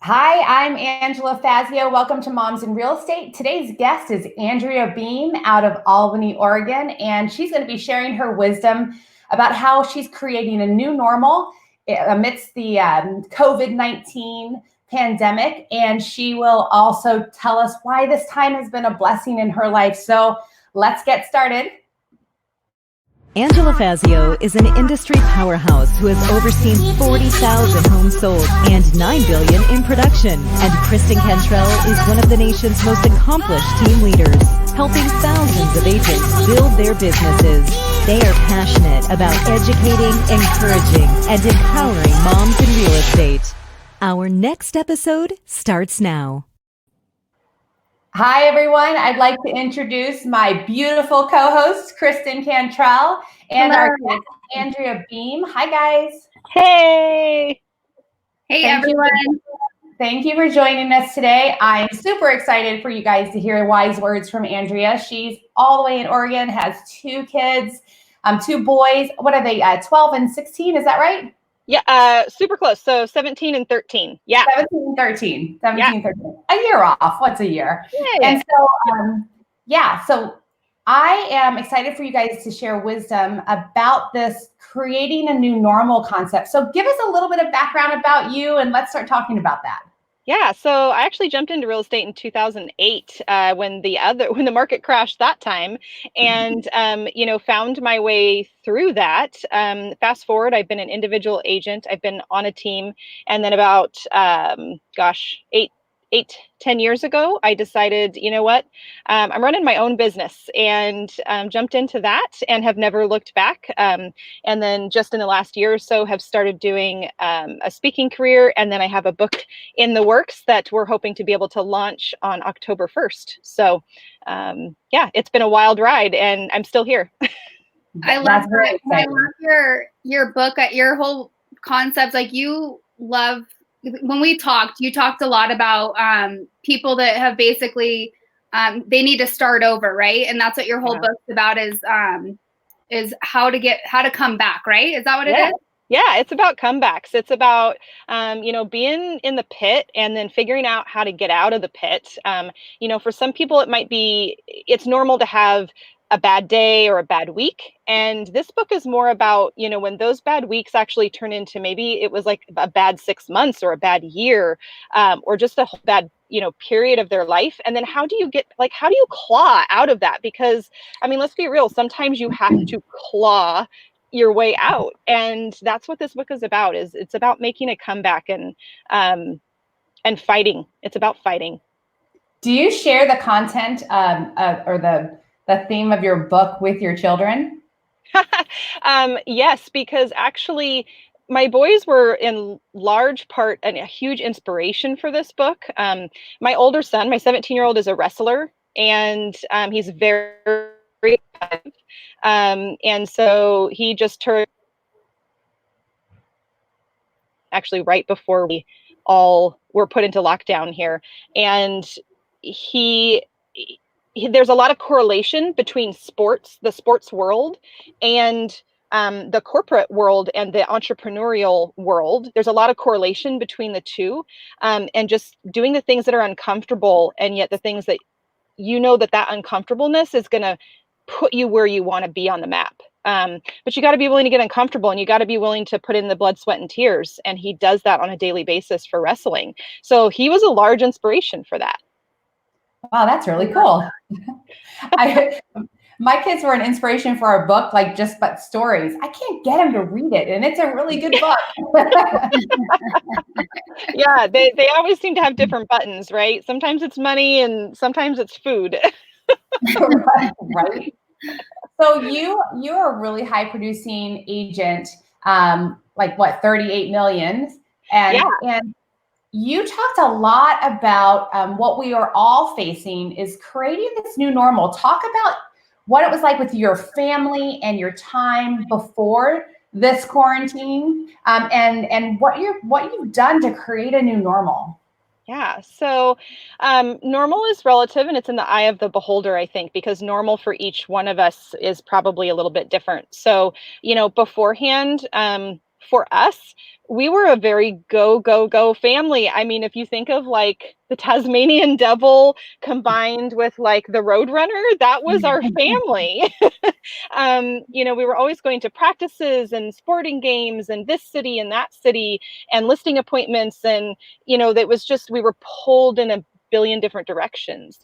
Hi, I'm Angela Fazio. Welcome to Moms in Real Estate. Today's guest is Andrea Beem out of Albany, Oregon, and she's going to be sharing her wisdom about how she's creating a new normal amidst the COVID-19 pandemic. And she will also tell us why this time has been a blessing in her life. So let's get started. Angela Fazio is an industry powerhouse who has overseen 40,000 homes sold and $9 billion in production. And Kristen Cantrell is one of the nation's most accomplished team leaders, helping thousands of agents build their businesses. They are passionate about educating, encouraging, and empowering moms in real estate. Our next episode starts now. Hi, everyone. I'd like to introduce my beautiful co-host, Kristen Cantrell, and our guest, Andrea Beem. Hi, guys. Hey. Hey, everyone. Thank you for joining us today. I'm super excited for you guys to hear wise words from Andrea. She's all the way in Oregon, has two kids, two boys. What are they, 12 and 16? Is that right? Yeah, super close. So 17 and 13. Yeah. 17 and 13. 17, 13. A year off. What's a year? Yeah. And so, so I am excited for you guys to share wisdom about this creating a new normal concept. So give us a little bit of background about you and let's start talking about that. Yeah, so I actually jumped into real estate in 2008 when the market crashed that time, and found my way through that. Fast forward, I've been an individual agent. I've been on a team, and then about 10 years ago, I decided, you know what, I'm running my own business, and jumped into that and have never looked back. And then just in the last year or so have started doing a speaking career. And then I have a book in the works that we're hoping to be able to launch on October 1st. So it's been a wild ride and I'm still here. I love that. I love your book, your whole concepts. Like when we talked, you talked a lot about people that have basically they need to start over, right? And that's what your whole book's about is how to come back, right? Is that what it is? Yeah, it's about comebacks. It's about being in the pit and then figuring out how to get out of the pit. For some people it's normal to have a bad day or a bad week. And this book is more about, when those bad weeks actually turn into maybe it was like a bad 6 months or a bad year, or just a bad, period of their life. And then how do you claw out of that? Because, let's be real, sometimes you have to claw your way out. And that's what this book is about, it's about making a comeback and fighting. It's about fighting. Do you share the content or the theme of your book with your children? Yes, because actually my boys were in large part and a huge inspiration for this book. My older son, my 17-year-old, is a wrestler, and he's very competitive. And so he just turned actually right before we all were put into lockdown here. And there's a lot of correlation between the sports world, and the corporate world and the entrepreneurial world. There's a lot of correlation between the two, and just doing the things that are uncomfortable, and yet the things that that uncomfortableness is going to put you where you want to be on the map. But you got to be willing to get uncomfortable, and you got to be willing to put in the blood, sweat, and tears. And he does that on a daily basis for wrestling. So he was a large inspiration for that. Wow, that's really cool. My kids were an inspiration for our book, but stories. I can't get them to read it, and it's a really good book. Yeah, they always seem to have different buttons, right? Sometimes it's money, and sometimes it's food. Right. So you're a really high producing agent, 38 million, and you talked a lot about what we are all facing is creating this new normal. Talk about what it was like with your family and your time before this quarantine, and what you've done to create a new normal. Yeah, so normal is relative, and it's in the eye of the beholder, I think, because normal for each one of us is probably a little bit different. So, beforehand, for us, we were a very go family. I mean, if you think of like the Tasmanian Devil combined with like the Roadrunner, that was our family. We were always going to practices and sporting games and this city and that city and listing appointments. And, that was just, we were pulled in a billion different directions.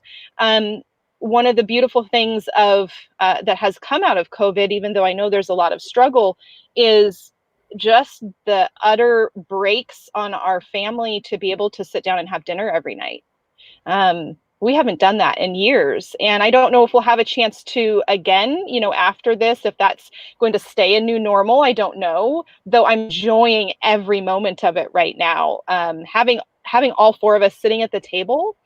One of the beautiful things of that has come out of COVID, even though I know there's a lot of struggle, is just the utter breaks on our family to be able to sit down and have dinner every night. We haven't done that in years. And I don't know if we'll have a chance to again, after this, if that's going to stay a new normal, I don't know, though I'm enjoying every moment of it right now. Having all four of us sitting at the table,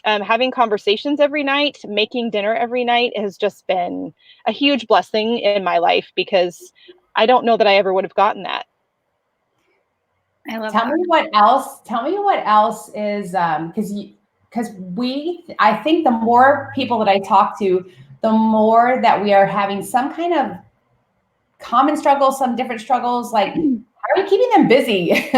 having conversations every night, making dinner every night has just been a huge blessing in my life, because I don't know that I ever would have gotten that. I love Tell me what else is, I think the more people that I talk to, the more that we are having some kind of common struggles, some different struggles. Like, how are you keeping them busy?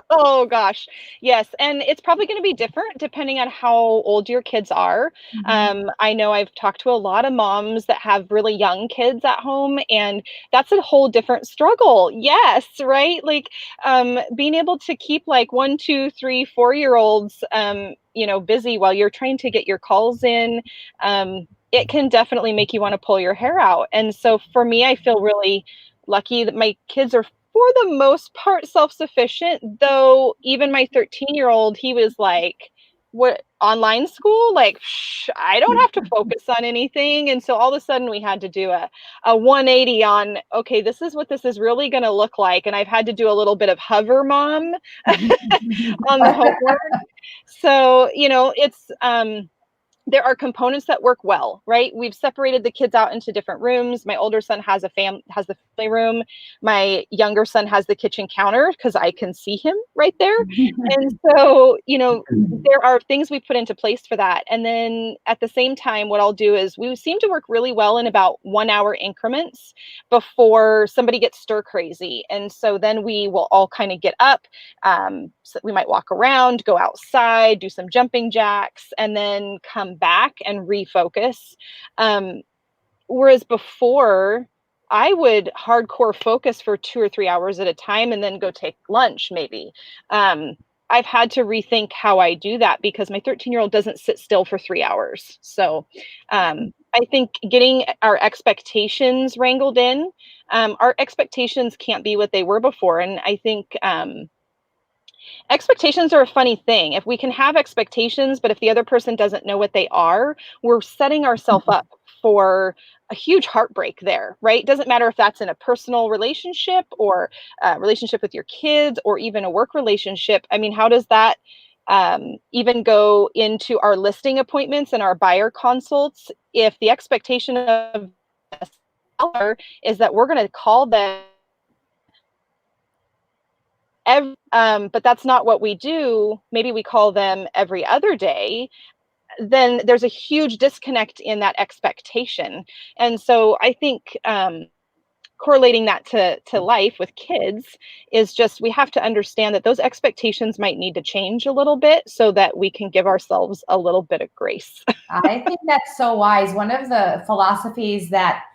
Oh gosh, yes. And it's probably going to be different depending on how old your kids are. I know I've talked to a lot of moms that have really young kids at home, and that's a whole different struggle. Yes, right? Like being able to keep like 1, 2, 3, 4-year-olds busy while you're trying to get your calls in. It can definitely make you want to pull your hair out. And so for me, I feel really lucky that my kids are for the most part self-sufficient, though even my 13-year-old, he was like, what, online school? Like, I don't have to focus on anything. And so all of a sudden we had to do a 180 on, okay, this is what this is really going to look like. And I've had to do a little bit of hover mom on the homework. So, it's, there are components that work well, right? We've separated the kids out into different rooms. My older son has the family room. My younger son has the kitchen counter because I can see him right there. And so, there are things we put into place for that. And then at the same time, what I'll do is we seem to work really well in about 1-hour increments before somebody gets stir crazy. And so then we will all kind of get up. So we might walk around, go outside, do some jumping jacks, and then come back and refocus. Whereas before, I would hardcore focus for 2 or 3 hours at a time and then go take lunch maybe. I've had to rethink how I do that because my 13-year-old doesn't sit still for 3 hours. So I think getting our expectations wrangled in, our expectations can't be what they were before. And I think expectations are a funny thing. If we can have expectations, but if the other person doesn't know what they are, we're setting ourselves up for a huge heartbreak there, right? Doesn't matter if that's in a personal relationship or a relationship with your kids or even a work relationship. I mean, how does that even go into our listing appointments and our buyer consults if the expectation of the seller is that we're going to call them but that's not what we do. Maybe we call them every other day. Then there's a huge disconnect in that expectation. And so I think correlating that to life with kids is just, we have to understand that those expectations might need to change a little bit so that we can give ourselves a little bit of grace. I think that's so wise. One of the philosophies that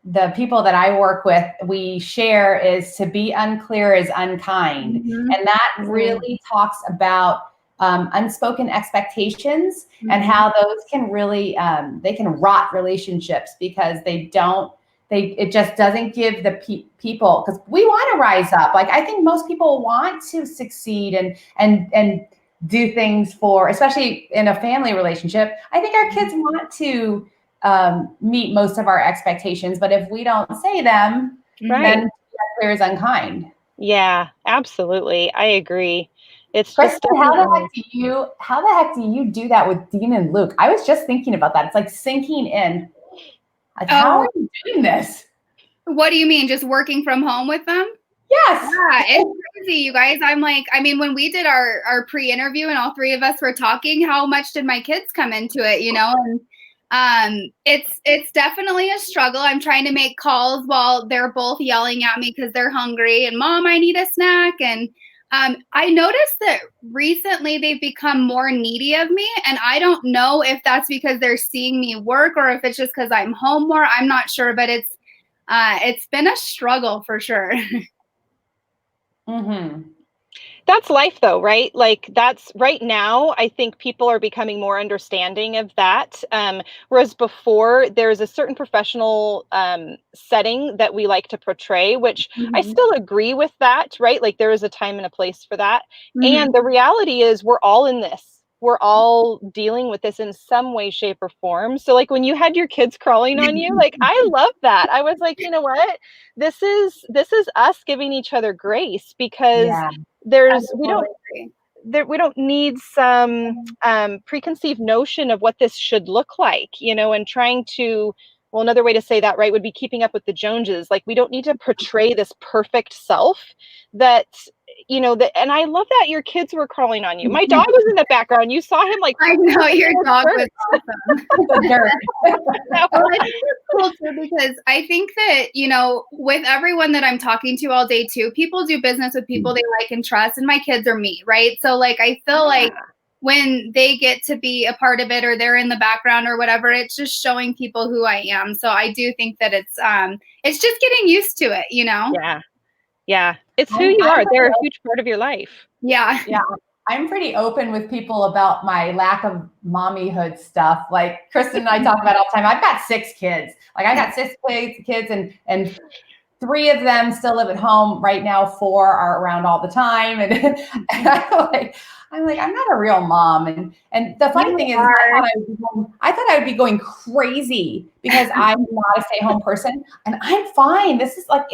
the people that I work with, we share is to be unclear is unkind. And that really talks about unspoken expectations and how those can really, they can rot relationships because it just doesn't give the people, because we want to rise up. Like, I think most people want to succeed and do things for, especially in a family relationship. I think our kids want to meet most of our expectations, but if we don't say them, then clear is unkind. Yeah, absolutely. I agree. It's Kristen, just how the heck do you do that with Dean and Luke? I was just thinking about that. It's like sinking in. Like, how are you doing this? What do you mean? Just working from home with them? Yes. Yeah, it's crazy, you guys. I'm like, I mean, when we did our pre-interview and all three of us were talking, how much did my kids come into it, And It's definitely a struggle. I'm trying to make calls while they're both yelling at me because they're hungry and Mom, I need a snack. And I noticed that recently they've become more needy of me, and I don't know if that's because they're seeing me work or if it's just because I'm home more. I'm not sure, but it's been a struggle for sure. Mm-hmm. That's life though, right? Like that's right now, I think people are becoming more understanding of that. Whereas before, there's a certain professional setting that we like to portray, which I Mm-hmm. still agree with that, right? Like there is a time and a place for that. Mm-hmm. And the reality is we're all in this. We're all dealing with this in some way, shape, or form. So like when you had your kids crawling on you, like I love that. I was like, you know what? This is us giving each other grace because Yeah. there's Agree. we don't need some preconceived notion of what this should look like, and trying to, well, another way to say that, right, would be keeping up with the Joneses. Like we don't need to portray this perfect self that, that, and I love that your kids were crawling on you. My dog was in the background. You saw him like, I know your dog was awesome. The dirt. Well, it's cool too because I think that, with everyone that I'm talking to all day too, people do business with people they like and trust, and my kids are me, right? So like I feel like when they get to be a part of it or they're in the background or whatever, it's just showing people who I am. So I do think that it's just getting used to it, Yeah, it's who you are. They're a huge part of your life. Yeah. I'm pretty open with people about my lack of mommyhood stuff. Like Kristen and I talk about all the time. I've got 6 kids. Like I got 6 kids and 3 of them still live at home right now. 4 are around all the time. And I'm like, I'm not a real mom. And the funny thing is, I thought I would be going crazy because I'm not a stay-at-home person, and I'm fine. This is like,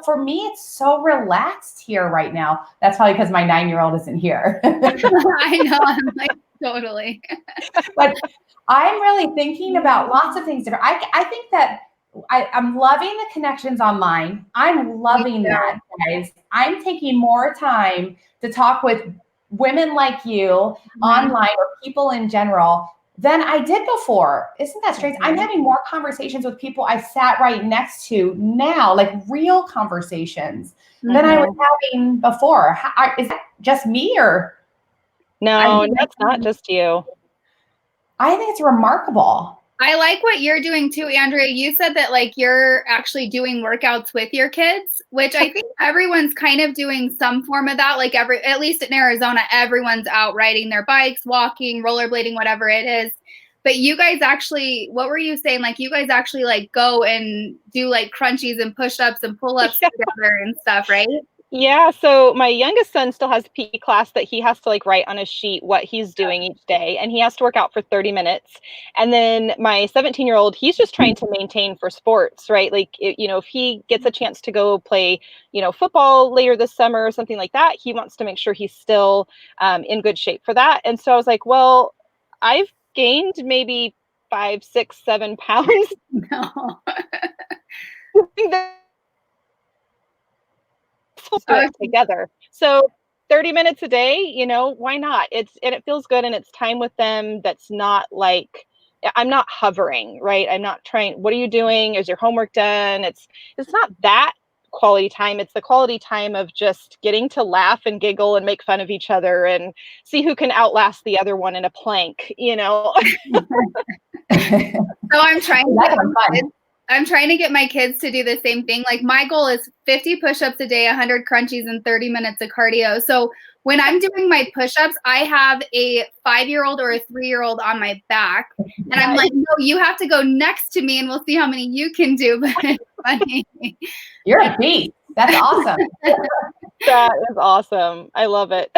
for me, it's so relaxed here right now. That's probably because my 9-year-old isn't here. I know. I'm like, totally. But I'm really thinking about lots of things different. I think that I'm loving the connections online. I'm loving that, guys. I'm taking more time to talk with women like you online or people in general than I did before. Isn't that strange? I'm having more conversations with people I sat right next to now, like real conversations than I was having before. Is that just me or? No, that's not just you. I think it's remarkable. I like what you're doing too, Andrea. You said that like you're actually doing workouts with your kids, which I think everyone's kind of doing some form of that. Like at least in Arizona, everyone's out riding their bikes, walking, rollerblading, whatever it is. But you guys actually, what were you saying? Like you guys actually like go and do like crunchies and push-ups and pull-ups together and stuff, right? Yeah, so my youngest son still has PE class that he has to like write on a sheet what he's doing each day, and he has to work out for 30 minutes. And then my 17-year-old, he's just trying to maintain for sports, right? Like, if he gets a chance to go play, football later this summer or something like that, he wants to make sure he's still in good shape for that. And so I was like, well, I've gained maybe 5, 6, 7 pounds. No. Together. So 30 minutes a day, why not? And it feels good, and it's time with them that's not like, I'm not hovering, right? I'm not trying, what are you doing? Is your homework done? It's not that quality time. It's the quality time of just getting to laugh and giggle and make fun of each other and see who can outlast the other one in a plank, So I'm trying to get my kids to do the same thing. Like my goal is 50 push-ups a day, 100 crunchies, and 30 minutes of cardio. So when I'm doing my push-ups, I have a 5-year-old or a 3-year-old on my back. And I'm like, no, you have to go next to me and we'll see how many you can do. But it's funny. You're a beast. That's awesome. That is awesome. I love it.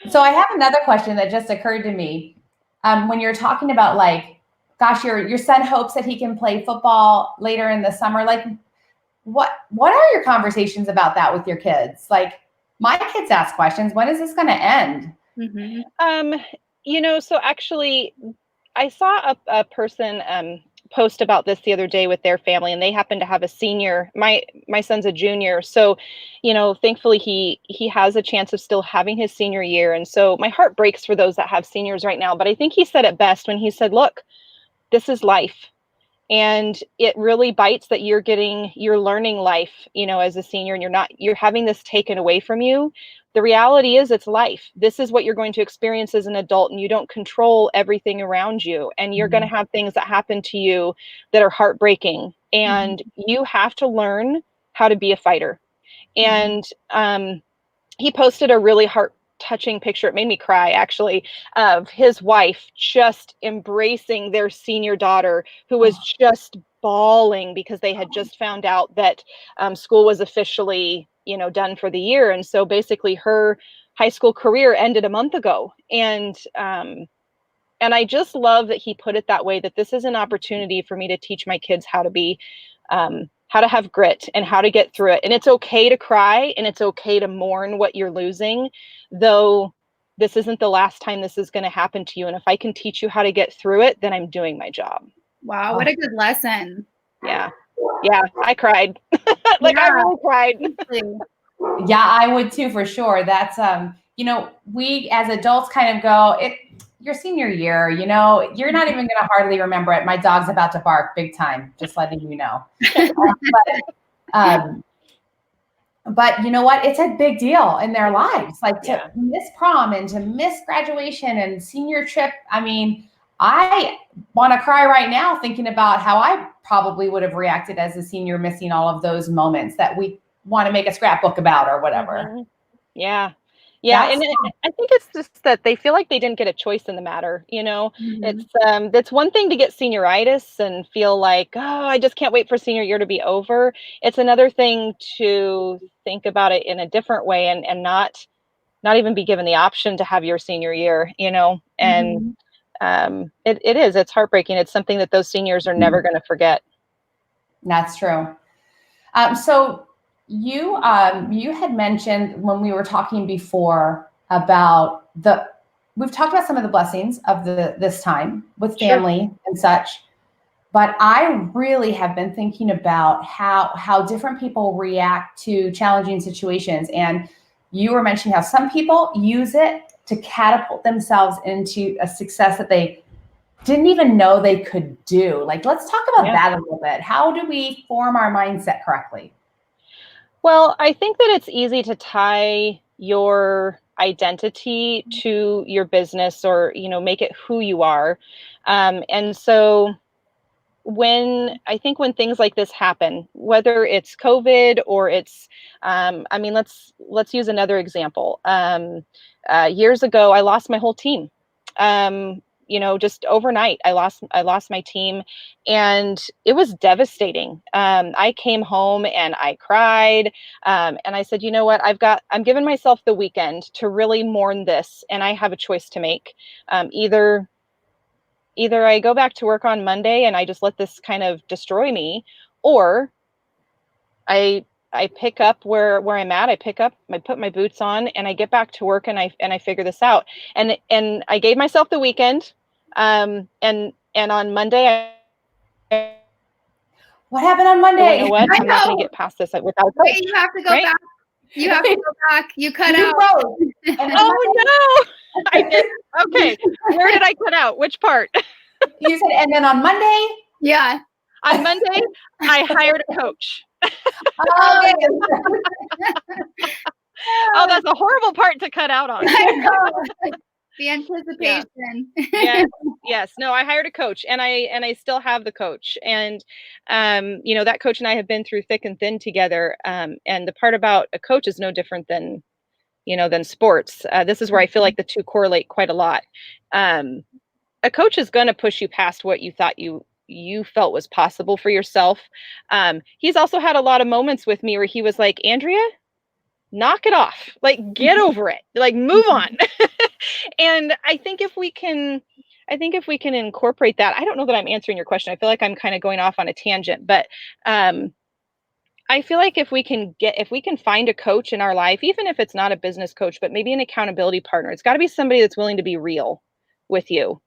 So I have another question that just occurred to me. When you're talking about like, gosh, your son hopes that he can play football later in the summer. Like, what are your conversations about that with your kids? Like, my kids ask questions. When is this going to end? So actually, I saw a person post about this the other day with their family, and they happen to have a senior. My son's a junior, so thankfully he has a chance of still having his senior year. And so my heart breaks for those that have seniors right now. But I think he said it best when he said, look, this is life. And it really bites that you're learning life, as a senior, and you're having this taken away from you. The reality is it's life. This is what you're going to experience as an adult, and you don't control everything around you. And you're going to have things that happen to you that are heartbreaking, and you have to learn how to be a fighter. And he posted a really touching picture. It made me cry, actually, of his wife just embracing their senior daughter, who was just bawling because they had just found out that school was officially, done for the year. And so basically her high school career ended a month ago. And I just love that he put it that way, that this is an opportunity for me to teach my kids how to have grit and how to get through it. And it's okay to cry, and it's okay to mourn what you're losing, though this isn't the last time this is going to happen to you. And if I can teach you how to get through it, then I'm doing my job. Wow, what a good lesson. Yeah, I cried. I really cried. Yeah, I would too, for sure. That's, we as adults kind of go, your senior year, you're not even going to hardly remember it. My dog's about to bark big time, just letting you know. But you know what? It's a big deal in their lives, to miss prom and to miss graduation and senior trip. I mean, I want to cry right now thinking about how I probably would have reacted as a senior, missing all of those moments that we want to make a scrapbook about or whatever. Yeah. And I think it's just that they feel like they didn't get a choice in the matter. It's one thing to get senioritis and feel like, oh, I just can't wait for senior year to be over. It's another thing to think about it in a different way and not even be given the option to have your senior year, and it's heartbreaking. It's something that those seniors are never going to forget. That's true. So you had mentioned when we were talking before about we've talked about some of the blessings of this time with family and such, but I really have been thinking about how different people react to challenging situations. And you were mentioning how some people use it to catapult themselves into a success that they didn't even know they could do. Let's talk about that a little bit. How do we form our mindset correctly? Well, I think that it's easy to tie your identity to your business or, make it who you are. And so when things like this happen, whether it's COVID or it's, let's use another example. Years ago, I lost my whole team. Just overnight, I lost my team, and it was devastating. I came home and I cried, and I said, you know what, I'm giving myself the weekend to really mourn this, and I have a choice to make. Either I go back to work on Monday and I just let this kind of destroy me, or I pick up where I'm at. I put my boots on and I get back to work and I figure this out. And I gave myself the weekend. And on Monday, what happened on Monday? You know what? I'm not going to get past this without a coach. Wait, you have to go back. You have to go back. You cut out. Oh no! I did. Okay, where did I cut out? Which part? You said, and then on Monday? Yeah. On Monday, I hired a coach. Oh, oh, that's a horrible part to cut out on. The anticipation. Yes. No, I hired a coach, and I still have the coach. And that coach and I have been through thick and thin together. And the part about a coach is no different than sports. This is where I feel like the two correlate quite a lot. A coach is going to push you past what you thought you felt was possible for yourself. He's also had a lot of moments with me where he was like, Andrea, knock it off, get over it, move on. And I think if we can incorporate that, I don't know that I'm answering your question. I feel like I'm kind of going off on a tangent, but I feel like if we can find a coach in our life, even if it's not a business coach, but maybe an accountability partner, it's got to be somebody that's willing to be real with you.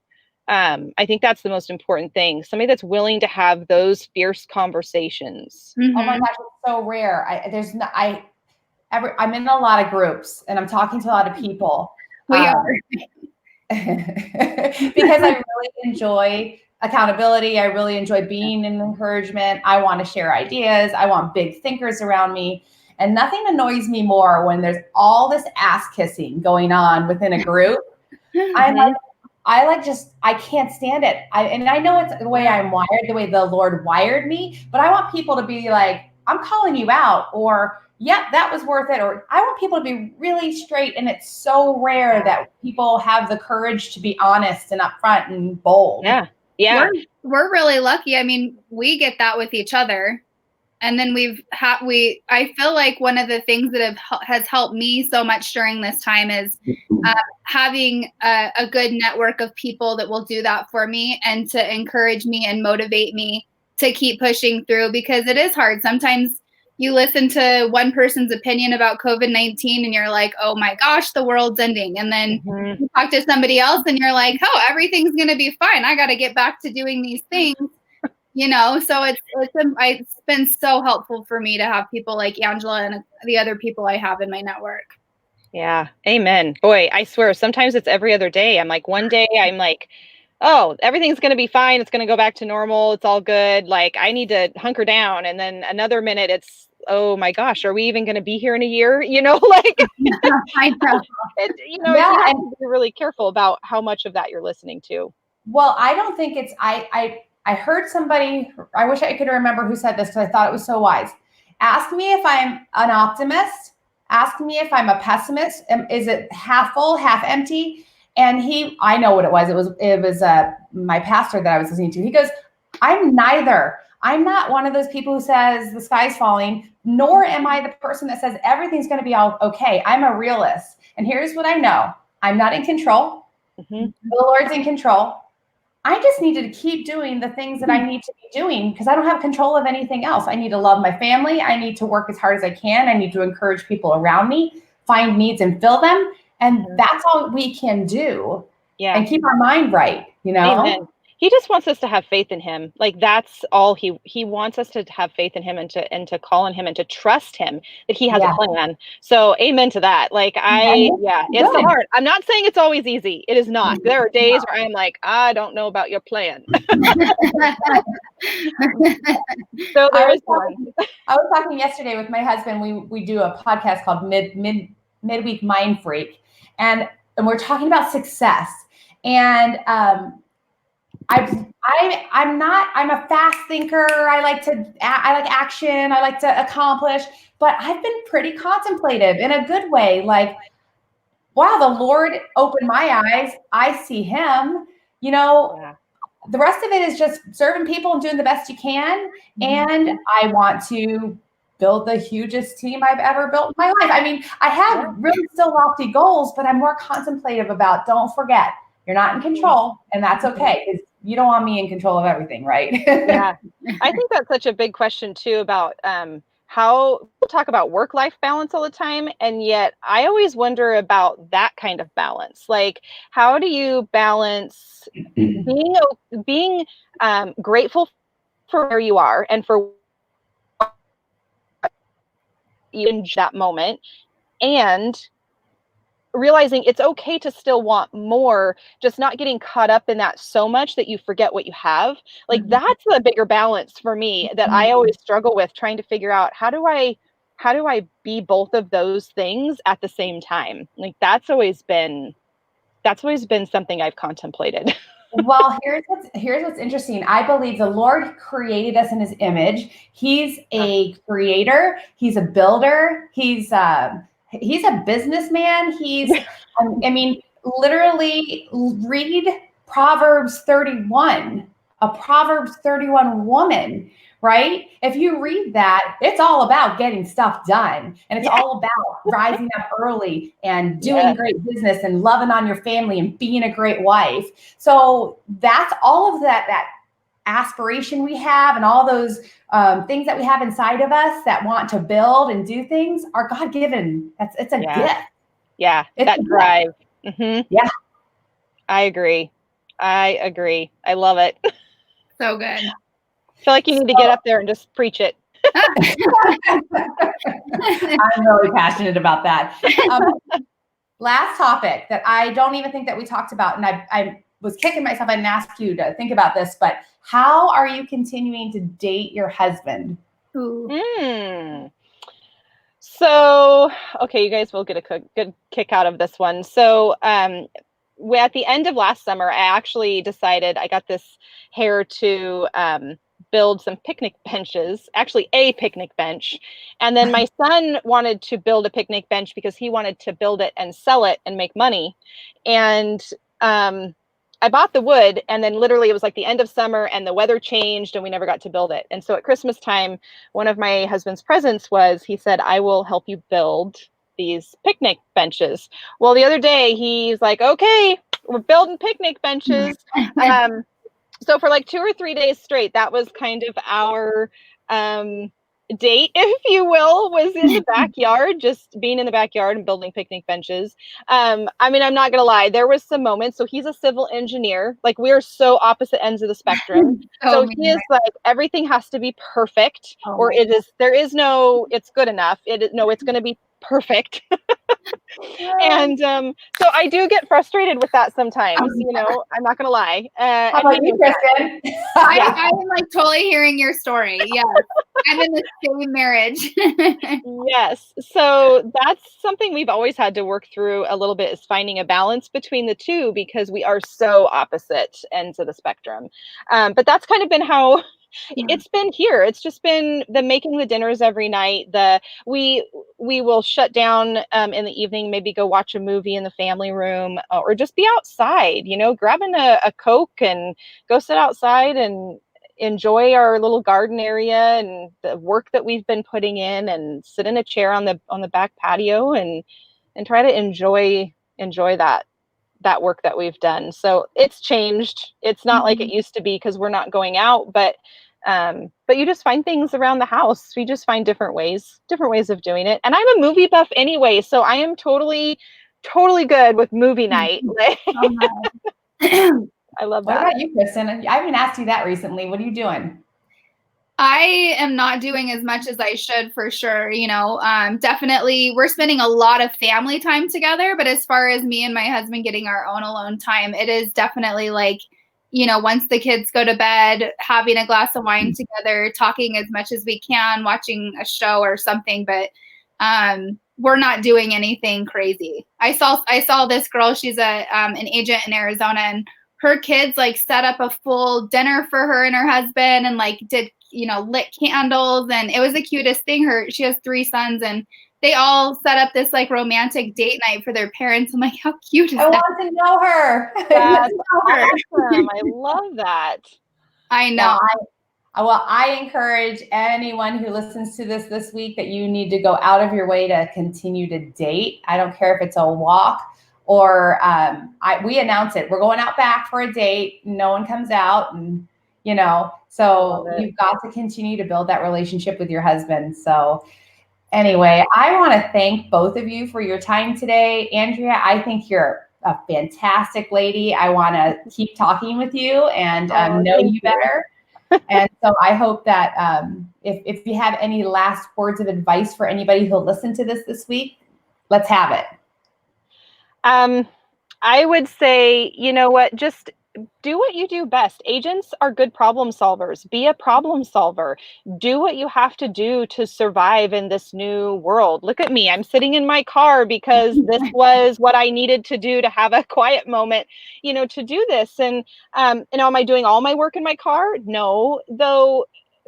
I think that's the most important thing. Somebody that's willing to have those fierce conversations. Oh my gosh, it's so rare. I'm in a lot of groups and I'm talking to a lot of people. We are. Because I really enjoy accountability. I really enjoy being an encouragement. I want to share ideas. I want big thinkers around me. And nothing annoys me more when there's all this ass kissing going on within a group. I can't stand it. And I know it's the way I'm wired, the way the Lord wired me, but I want people to be like, I'm calling you out, or, yep, that was worth it. Or I want people to be really straight. And it's so rare that people have the courage to be honest and upfront and bold. Yeah. Yeah. We're really lucky. I mean, we get that with each other. And then I feel like one of the things that has helped me so much during this time is having a good network of people that will do that for me and to encourage me and motivate me to keep pushing through, because it is hard. Sometimes you listen to one person's opinion about COVID-19 and you're like, oh my gosh, the world's ending. And then you talk to somebody else and you're like, oh, everything's going to be fine. I got to get back to doing these things. So it's been so helpful for me to have people like Angela and the other people I have in my network. Yeah. Amen. Boy, I swear, sometimes it's every other day. I'm like, one day I'm like, oh, everything's going to be fine. It's going to go back to normal. It's all good. Like, I need to hunker down. And then another minute it's, oh my gosh, are we even going to be here in a year? I know. You have to be really careful about how much of that you're listening to. Well, I don't think it's, I heard somebody, I wish I could remember who said this because I thought it was so wise. Ask me if I'm an optimist. Ask me if I'm a pessimist. Is it half full, half empty? And I know what it was. It was my pastor that I was listening to. He goes, I'm neither. I'm not one of those people who says the sky's falling, nor am I the person that says everything's going to be all okay. I'm a realist. And here's what I know. I'm not in control. The Lord's in control. I just needed to keep doing the things that I need to be doing because I don't have control of anything else. I need to love my family. I need to work as hard as I can. I need to encourage people around me, find needs and fill them. And that's all we can do. Yeah. And keep our mind right, Amen. He just wants us to have faith in him. Like, that's all he wants us to have faith in him and to call on him and to trust him that he has a plan. So amen to that. Like, it's hard. I'm not saying it's always easy. It is not. There are days where I'm like, I don't know about your plan. So there is one. I was talking yesterday with my husband. We do a podcast called Midweek Mind Freak. And we're talking about success. And I'm a fast thinker. I like action. I like to accomplish, but I've been pretty contemplative in a good way. Like, wow, the Lord opened my eyes. I see him, The rest of it is just serving people and doing the best you can. And I want to build the hugest team I've ever built in my life. I mean, I have really still lofty goals, but I'm more contemplative about, don't forget, you're not in control, and that's okay, because you don't want me in control of everything, right? Yeah. I think that's such a big question too about how people talk about work-life balance all the time. And yet I always wonder about that kind of balance. Like, how do you balance being grateful for where you are and for you in that moment, and realizing it's okay to still want more, just not getting caught up in that so much that you forget what you have. Like, that's the bigger balance for me that I always struggle with, trying to figure out how do I be both of those things at the same time. Like, that's always been something I've contemplated. Well, here's what's interesting. I believe the Lord created us in his image. He's a creator. He's a builder. He's a businessman. Literally read Proverbs 31, a Proverbs 31 woman, right? If you read that, it's all about getting stuff done. And it's all about rising up early and doing great business and loving on your family and being a great wife. So that's all of that aspiration we have, and all those things that we have inside of us that want to build and do things are God-given. It's a gift. Yeah, it's that drive. Mm-hmm. Yeah, I agree. I agree. I love it. So good. I feel like you need to get up there and just preach it. I'm really passionate about that. Last topic that I don't even think that we talked about, and I was kicking myself. I didn't ask you to think about this, but how are you continuing to date your husband? So, okay, you guys will get a good kick out of this one. So, at the end of last summer, I actually decided I got this hair to build some picnic benches, actually a picnic bench. And then my son wanted to build a picnic bench because he wanted to build it and sell it and make money. And I bought the wood, and then literally it was like the end of summer and the weather changed and we never got to build it. And so at Christmas time, one of my husband's presents was, he said, I will help you build these picnic benches. Well, the other day he's like, okay, we're building picnic benches. So for like 2 or 3 days straight, that was kind of our date, if you will, was in the backyard, just being in the backyard and building picnic benches. I mean, I'm not gonna lie, there was some moments. So he's a civil engineer, like we're so opposite ends of the spectrum. So he is like, everything has to be perfect, or there is no it's good enough. It's gonna be perfect. And so I do get frustrated with that sometimes, I'm not gonna lie. How about you, Kristen? I'm like totally hearing your story. Yes. I'm in the same marriage. Yes. So that's something we've always had to work through a little bit, is finding a balance between the two, because we are so opposite ends of the spectrum. But that's kind of been how it's been here. It's just been the making the dinners every night. We will shut down in the evening, maybe go watch a movie in the family room, or just be outside, grabbing a Coke and go sit outside and enjoy our little garden area and the work that we've been putting in, and sit in a chair on the back patio and try to enjoy that work that we've done. So it's changed. It's not like it used to be, because we're not going out, but you just find things around the house. We just find different ways of doing it. And I'm a movie buff anyway, so I am totally good with movie night. I love that. What about you, Kristen? I haven't asked you that recently. What are you doing? I am not doing as much as I should, for sure. Definitely we're spending a lot of family time together, but as far as me and my husband getting our own alone time, it is definitely like, once the kids go to bed, having a glass of wine together, talking as much as we can, watching a show or something, but we're not doing anything crazy. I saw this girl, she's an agent in Arizona, and her kids like set up a full dinner for her and her husband, and like did lit candles, and it was the cutest thing. She has 3 sons, and they all set up this like romantic date night for their parents. I'm like, how cute is that? I want to know her. That's awesome. I love that. I know. Well, I encourage anyone who listens to this week that you need to go out of your way to continue to date. I don't care if it's a walk or we announce it. We're going out back for a date. No one comes out, and so you've got to continue to build that relationship with your husband. So anyway, I want to thank both of you for your time today. Andrea, I think you're a fantastic lady. I want to keep talking with you and know you better. And so I hope that if you have any last words of advice for anybody who'll listen to this week, let's have it. I would say, just do what you do best. Agents are good problem solvers. Be a problem solver. Do what you have to do to survive in this new world. Look at me. I'm sitting in my car because this was what I needed to do to have a quiet moment, to do this. And, am I doing all my work in my car? No, though.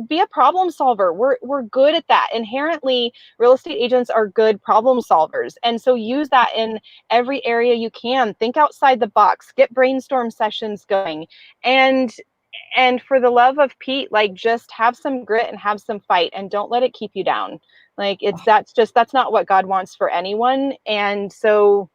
Be a problem solver. We're good at that. Inherently, real estate agents are good problem solvers. And so use that in every area you can. Think outside the box, get brainstorm sessions going. And for the love of Pete, like, just have some grit and have some fight, and don't let it keep you down. Like, that's not what God wants for anyone. And so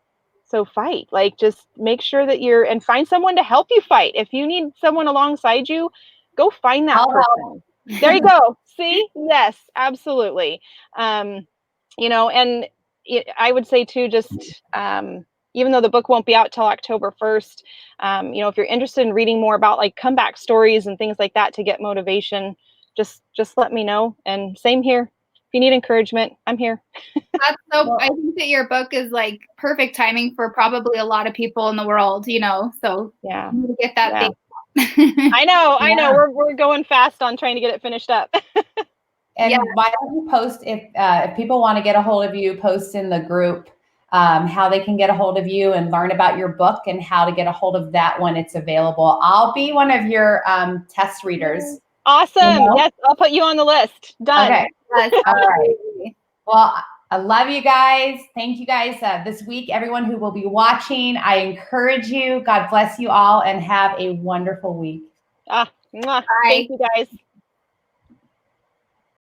fight. Like, just make sure that and find someone to help you fight. If you need someone alongside you, go find that person. There you go. See? Yes, absolutely. And I would say too, just, even though the book won't be out till October 1st, you know, if you're interested in reading more about like comeback stories and things like that to get motivation, just let me know. And same here. If you need encouragement, I'm here. That's so, I think that your book is like perfect timing for probably a lot of people in the world, you know, so yeah, you get that yeah. thing. I know. We're going fast on trying to get it finished up. And why don't you post, if people want to get a hold of you, post in the group how they can get a hold of you and learn about your book and how to get a hold of that when it's available. I'll be one of your test readers. Awesome. You know? Yes, I'll put you on the list. Done. Okay. Yes, All right. Well, I love you guys. Thank you guys this week, everyone who will be watching. I encourage you. God bless you all and have a wonderful week. Thank you guys.